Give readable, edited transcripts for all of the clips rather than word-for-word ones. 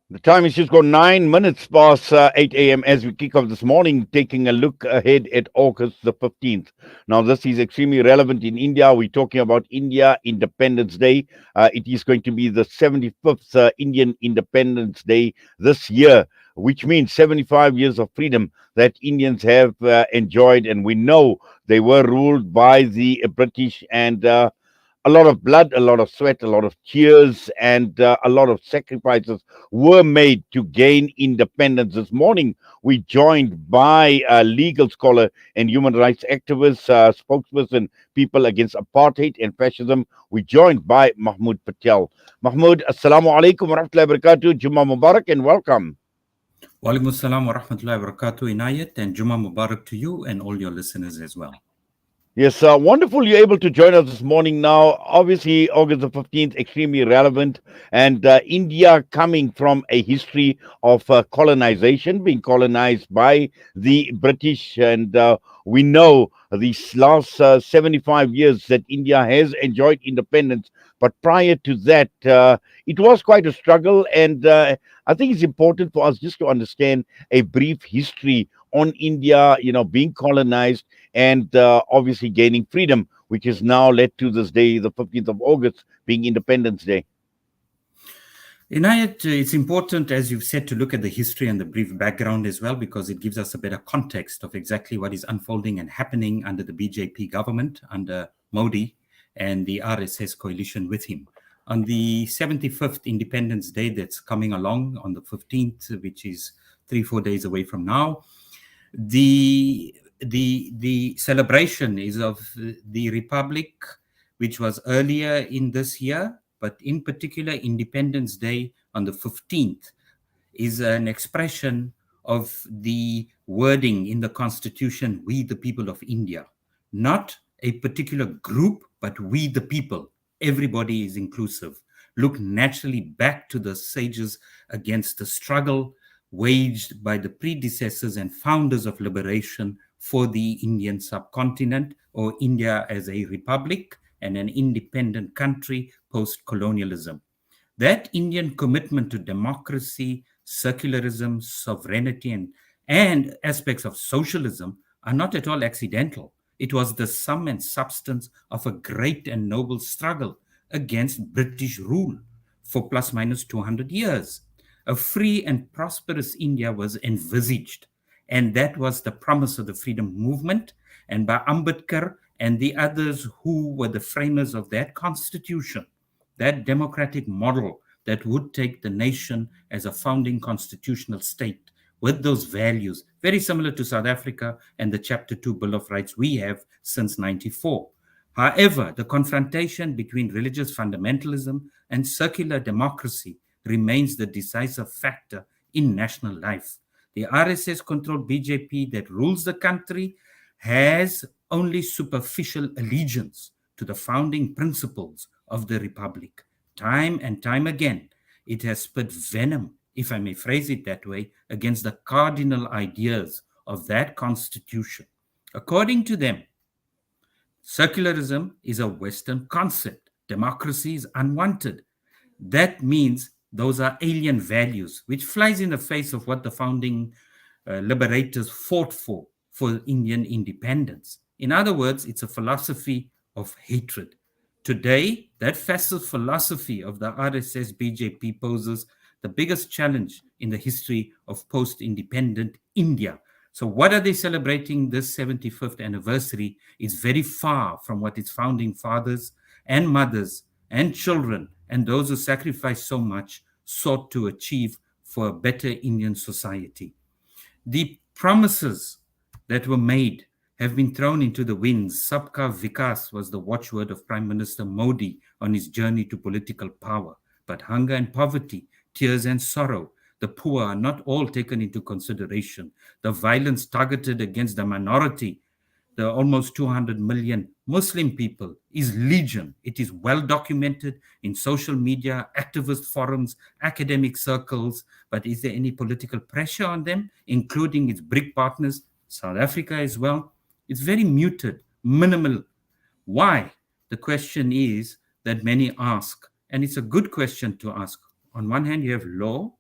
The time is just gone 9 minutes past 8 a.m. as we kick off this morning, taking a look ahead at August the 15th. Now, this is extremely relevant in India. We're talking about India Independence Day. It is going to be the 75th Indian Independence Day this year, which means 75 years of freedom that Indians have enjoyed. And we know they were ruled by the British and a lot of blood, a lot of sweat, a lot of tears, and a lot of sacrifices were made to gain independence. This morning, we joined by a legal scholar and human rights activist, spokesperson, people against apartheid and fascism. We joined by Mahmoud Patel. Mahmoud, assalamu alaikum wa rahmatullahi wa barakatuh. Juma Mubarak and welcome. Walaikum assalam wa rahmatullahi wa barakatuh, Inayat, and Juma Mubarak to you and all your listeners as well. Yes, wonderful you're able to join us this morning now. Obviously, August the 15th, extremely relevant. And India coming from a history of colonization, being colonized by the British. And we know these last 75 years that India has enjoyed independence. But prior to that, it was quite a struggle. And I think it's important for us just to understand a brief history on India, being colonized and obviously gaining freedom, which has now led to this day, the 15th of August, being Independence Day. Inayat, it's important, as you've said, to look at the history and the brief background as well, because it gives us a better context of exactly what is unfolding and happening under the BJP government, under Modi and the RSS coalition with him. On the 75th Independence Day that's coming along on the 15th, which is 3-4 days away from now, the celebration is of the Republic, which was earlier in this year, but in particular, Independence Day on the 15th is an expression of the wording in the Constitution, we the people of India. Not a particular group, but we the people. Everybody is inclusive. Look naturally back to the sages against the struggle waged by the predecessors and founders of liberation for the Indian subcontinent, or India as a republic and an independent country post-colonialism. That Indian commitment to democracy, secularism, sovereignty, and aspects of socialism are not at all accidental. It was the sum and substance of a great and noble struggle against British rule for plus minus 200 years. A free and prosperous India was envisaged, and that was the promise of the freedom movement, and by Ambedkar and the others who were the framers of that constitution, that democratic model that would take the nation as a founding constitutional state with those values, very similar to South Africa and the Chapter 2 Bill of Rights we have since 94. However, the confrontation between religious fundamentalism and secular democracy remains the decisive factor in national life. The RSS-controlled BJP that rules the country has only superficial allegiance to the founding principles of the Republic. Time and time again, it has spit venom, if I may phrase it that way, against the cardinal ideas of that constitution. According to them, secularism is a Western concept. Democracy is unwanted. That means those are alien values, which flies in the face of what the founding liberators fought for Indian independence. In other words, it's a philosophy of hatred. Today, that fascist philosophy of the RSS BJP poses the biggest challenge in the history of post-independent India. So what are they celebrating this 75th anniversary is very far from what its founding fathers and mothers and children and those who sacrificed so much sought to achieve for a better Indian society. The promises that were made have been thrown into the winds. Sabka Vikas was the watchword of Prime Minister Modi on his journey to political power. But hunger and poverty, tears and sorrow, the poor are not all taken into consideration. The violence targeted against the minority, the almost 200 million Muslim people, is legion. It is well documented in social media, activist forums, academic circles. But is there any political pressure on them, including its BRIC partners, South Africa as well? It's very muted, minimal. Why? The question is that many ask, and it's a good question to ask. On one hand, you have law,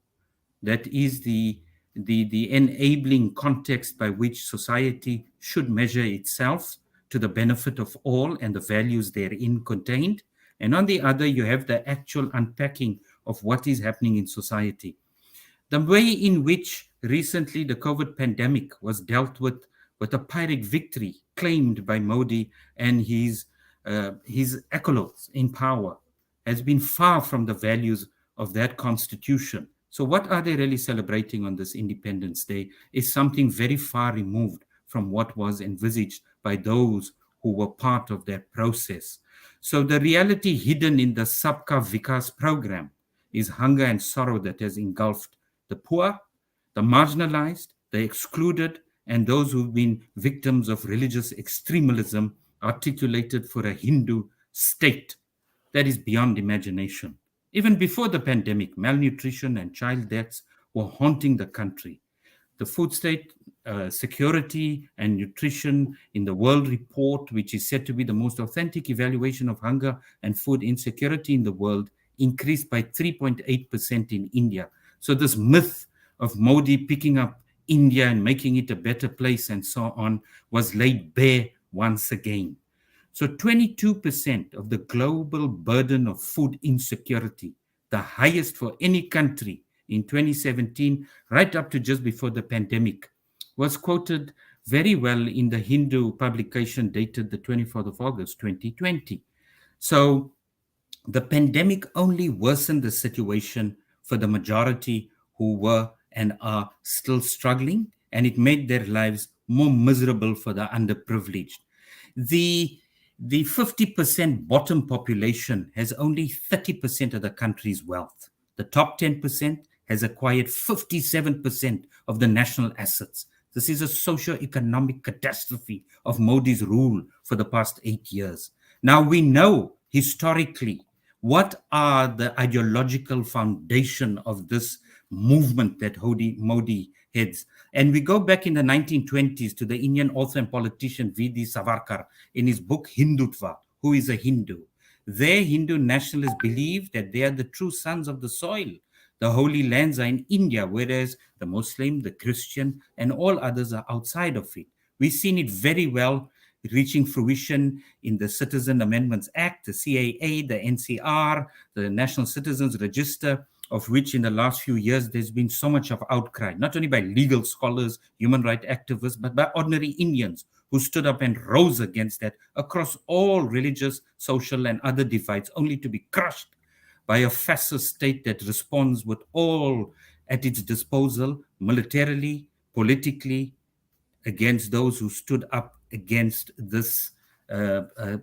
that is the enabling context by which society should measure itself to the benefit of all and the values therein contained. And on the other, you have the actual unpacking of what is happening in society. The way in which recently the COVID pandemic was dealt with a Pyrrhic victory claimed by Modi and his acolytes in power has been far from the values of that constitution. So, what are they really celebrating on this Independence Day is something very far removed from what was envisaged by those who were part of that process. So, the reality hidden in the Sabka Vikas program is hunger and sorrow that has engulfed the poor, the marginalized, the excluded, and those who've been victims of religious extremism articulated for a Hindu state that is beyond imagination. Even before the pandemic, malnutrition and child deaths were haunting the country. The food state security and nutrition in the World Report, which is said to be the most authentic evaluation of hunger and food insecurity in the world, increased by 3.8% in India. So, this myth of Modi picking up India and making it a better place and so on was laid bare once again. So 22% of the global burden of food insecurity, the highest for any country in 2017, right up to just before the pandemic, was quoted very well in the Hindu publication dated the 24th of August, 2020. So the pandemic only worsened the situation for the majority who were and are still struggling, and it made their lives more miserable for the underprivileged. The the 50% bottom population has only 30% of the country's wealth. The top 10% has acquired 57% of the national assets. This is a socio-economic catastrophe of Modi's rule for the past 8 years. Now we know historically what are the ideological foundation of this movement that Modi heads. And we go back in the 1920s to the Indian author and politician V.D. Savarkar in his book Hindutva, Who is a Hindu? Their Hindu nationalists believe that they are the true sons of the soil. The holy lands are in India, whereas the Muslim, the Christian, and all others are outside of it. We've seen it very well reaching fruition in the Citizen Amendments Act, the CAA, the NCR, the National Citizens Register, of which in the last few years there's been so much of outcry, not only by legal scholars, human rights activists, but by ordinary Indians who stood up and rose against that across all religious, social, and other divides, only to be crushed by a fascist state that responds with all at its disposal, militarily, politically, against those who stood up against this,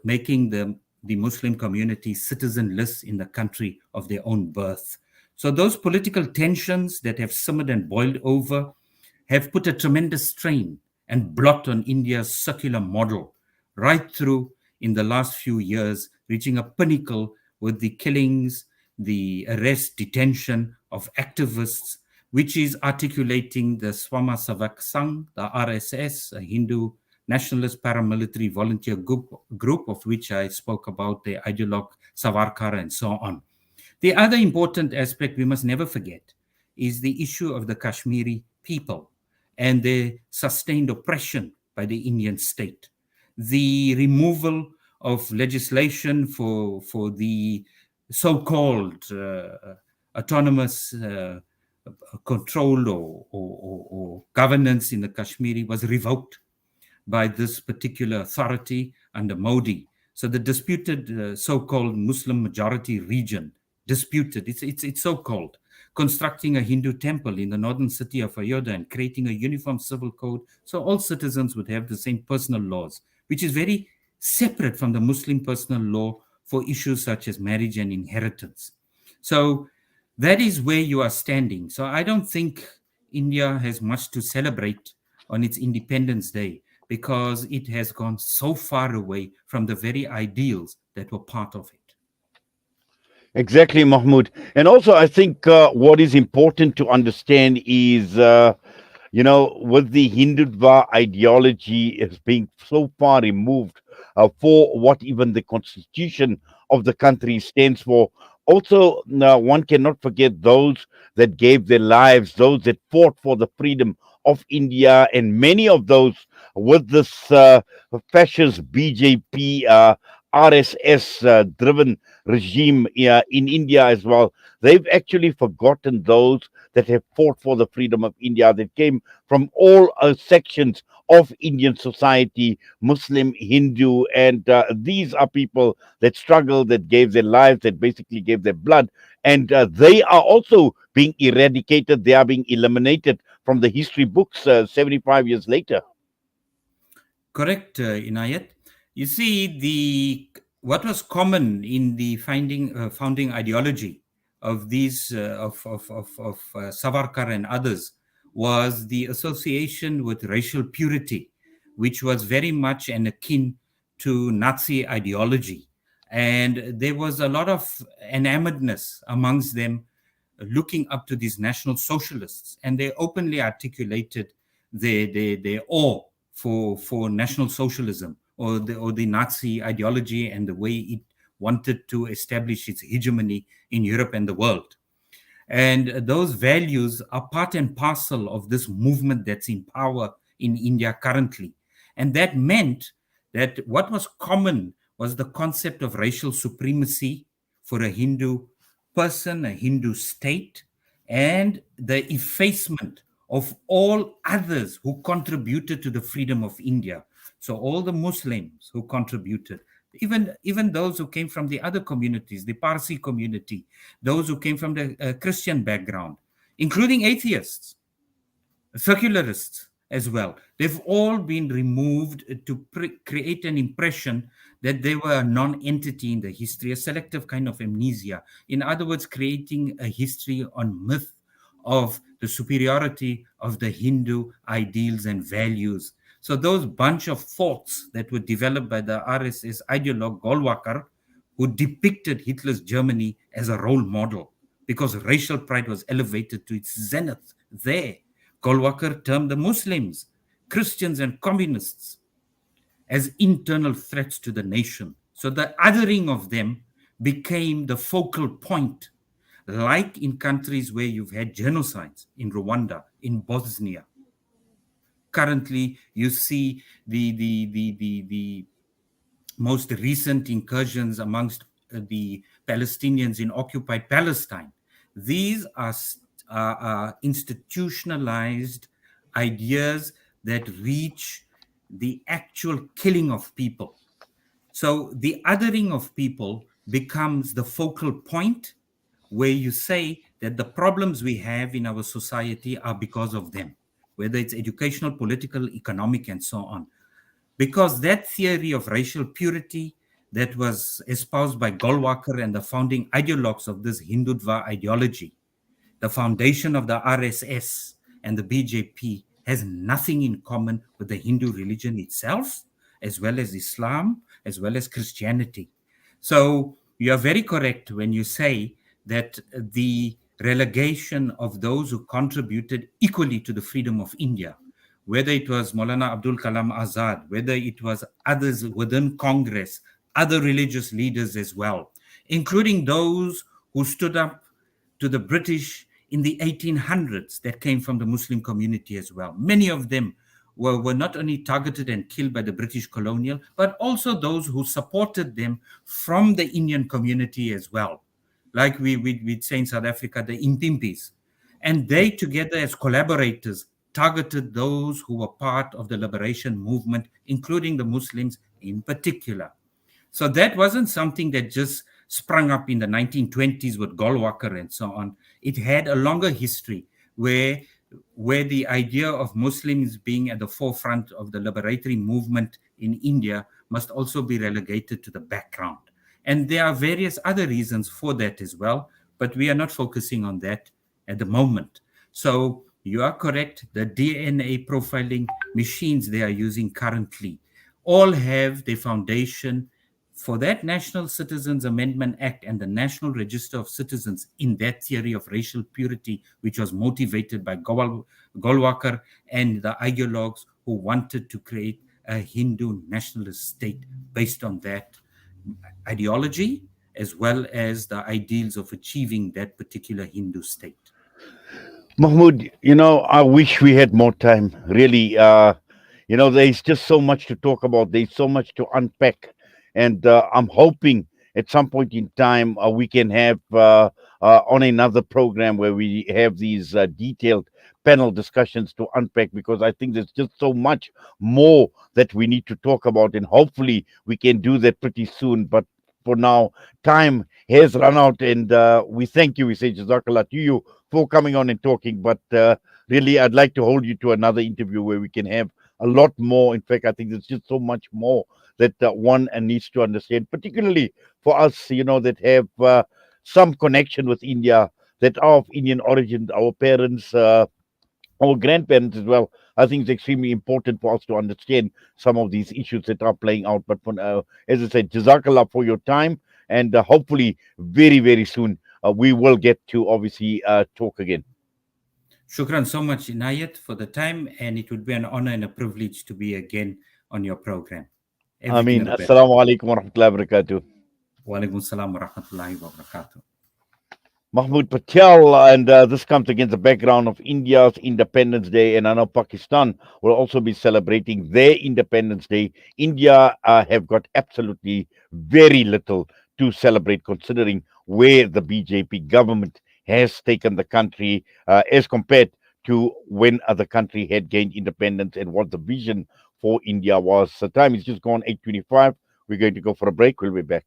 making the Muslim community citizenless in the country of their own birth. So those political tensions that have simmered and boiled over have put a tremendous strain and blot on India's circular model right through in the last few years, reaching a pinnacle with the killings, the arrest, detention of activists, which is articulating the Swayamsevak Sangh, the RSS, a Hindu nationalist paramilitary volunteer group of which I spoke about, the ideologue Savarkar and so on. The other important aspect we must never forget is the issue of the Kashmiri people and their sustained oppression by the Indian state. The removal of legislation for the so-called autonomous control or governance in the Kashmiri was revoked by this particular authority under Modi. So the disputed so-called Muslim majority region, disputed, it's so-called, constructing a Hindu temple in the northern city of Ayodhya and creating a uniform civil code so all citizens would have the same personal laws, which is very separate from the Muslim personal law for issues such as marriage and inheritance. So that is where you are standing. So I don't think India has much to celebrate on its Independence Day because it has gone so far away from the very ideals that were part of it. Exactly, Mahmoud. And also, I think what is important to understand is, with the Hindutva ideology is being so far removed for what even the constitution of the country stands for. Also, one cannot forget those that gave their lives, those that fought for the freedom of India, and many of those with this fascist BJP, RSS driven regime in India as well. They've actually forgotten those that have fought for the freedom of India, that came from all sections of Indian society, Muslim, Hindu, and these are people that struggled, that gave their lives, that basically gave their blood, and they are also being eradicated. They are being eliminated from the history books 75 years later. Correct, Inayat. You see, the what was common in the founding ideology of these of Savarkar and others was the association with racial purity, which was very much and akin to Nazi ideology, and there was a lot of enamoredness amongst them, looking up to these national socialists, and they openly articulated their awe for national socialism, or the Nazi ideology, and the way it wanted to establish its hegemony in Europe and the world. And those values are part and parcel of this movement that's in power in India currently. And that meant that what was common was the concept of racial supremacy for a Hindu person, a Hindu state, and the effacement of all others who contributed to the freedom of India. So all the Muslims who contributed, even those who came from the other communities, the Parsi community, those who came from the Christian background, including atheists, secularists as well. They've all been removed to create an impression that they were a non entity in the history, a selective kind of amnesia. In other words, creating a history on myth of the superiority of the Hindu ideals and values. So, those bunch of thoughts that were developed by the RSS ideologue Golwakar, who depicted Hitler's Germany as a role model because racial pride was elevated to its zenith there. Golwakar termed the Muslims, Christians, and communists as internal threats to the nation. So the othering of them became the focal point, like in countries where you've had genocides, in Rwanda, in Bosnia. Currently, you see the most recent incursions amongst the Palestinians in occupied Palestine. These are institutionalized ideas that reach the actual killing of people. So the othering of people becomes the focal point where you say that the problems we have in our society are because of them, whether it's educational, political, economic, and so on, because that theory of racial purity that was espoused by Golwakar and the founding ideologues of this Hindutva ideology, the foundation of the RSS and the BJP, has nothing in common with the Hindu religion itself, as well as Islam, as well as Christianity. So you are very correct when you say that the relegation of those who contributed equally to the freedom of India, whether it was Maulana Abdul Kalam Azad, whether it was others within Congress, other religious leaders as well, including those who stood up to the British in the 1800s that came from the Muslim community as well. Many of them were not only targeted and killed by the British colonial, but also those who supported them from the Indian community as well. Like we'd say in South Africa, the Impimpis. And they together as collaborators targeted those who were part of the liberation movement, including the Muslims in particular. So that wasn't something that just sprung up in the 1920s with Golwakar and so on. It had a longer history where the idea of Muslims being at the forefront of the liberatory movement in India must also be relegated to the background. And there are various other reasons for that as well, but we are not focusing on that at the moment. So you are correct. The DNA profiling machines they are using currently all have their foundation for that National Citizens Amendment Act and the National Register of Citizens in that theory of racial purity, which was motivated by Golwakar and the ideologues who wanted to create a Hindu nationalist state based on that ideology as well as the ideals of achieving that particular Hindu state. Mahmoud, I wish we had more time. Really, there's just so much to talk about. There's so much to unpack, and I'm hoping at some point in time we can have on another program where we have these detailed panel discussions to unpack, because I think there's just so much more that we need to talk about, and hopefully we can do that pretty soon. But for now, time has run out, and we thank you. We say Jazakallah to you for coming on and talking. But really, I'd like to hold you to another interview where we can have a lot more. In fact, I think there's just so much more that one needs to understand, particularly for us, that have some connection with India, that are of Indian origin, our parents, our grandparents as well. I think it's extremely important for us to understand some of these issues that are playing out. But for now, as I said, Jazakallah for your time, and hopefully very, very soon we will get to obviously talk again. Shukran so much, Inayat, for the time, and it would be an honor and a privilege to be again on your program. I Everything of mean, the best. Assalamu alaikum wa rahmatullahi wa barakatuh. Wa alaikum salam wa rahmatullahi wa barakatuh. Mahmoud Patel, and this comes against the background of India's Independence Day, and I know Pakistan will also be celebrating their Independence Day. India have got absolutely very little to celebrate, considering where the BJP government has taken the country as compared to when the country had gained independence and what the vision for India was. The time is just gone 8:25. We're going to go for a break. We'll be back.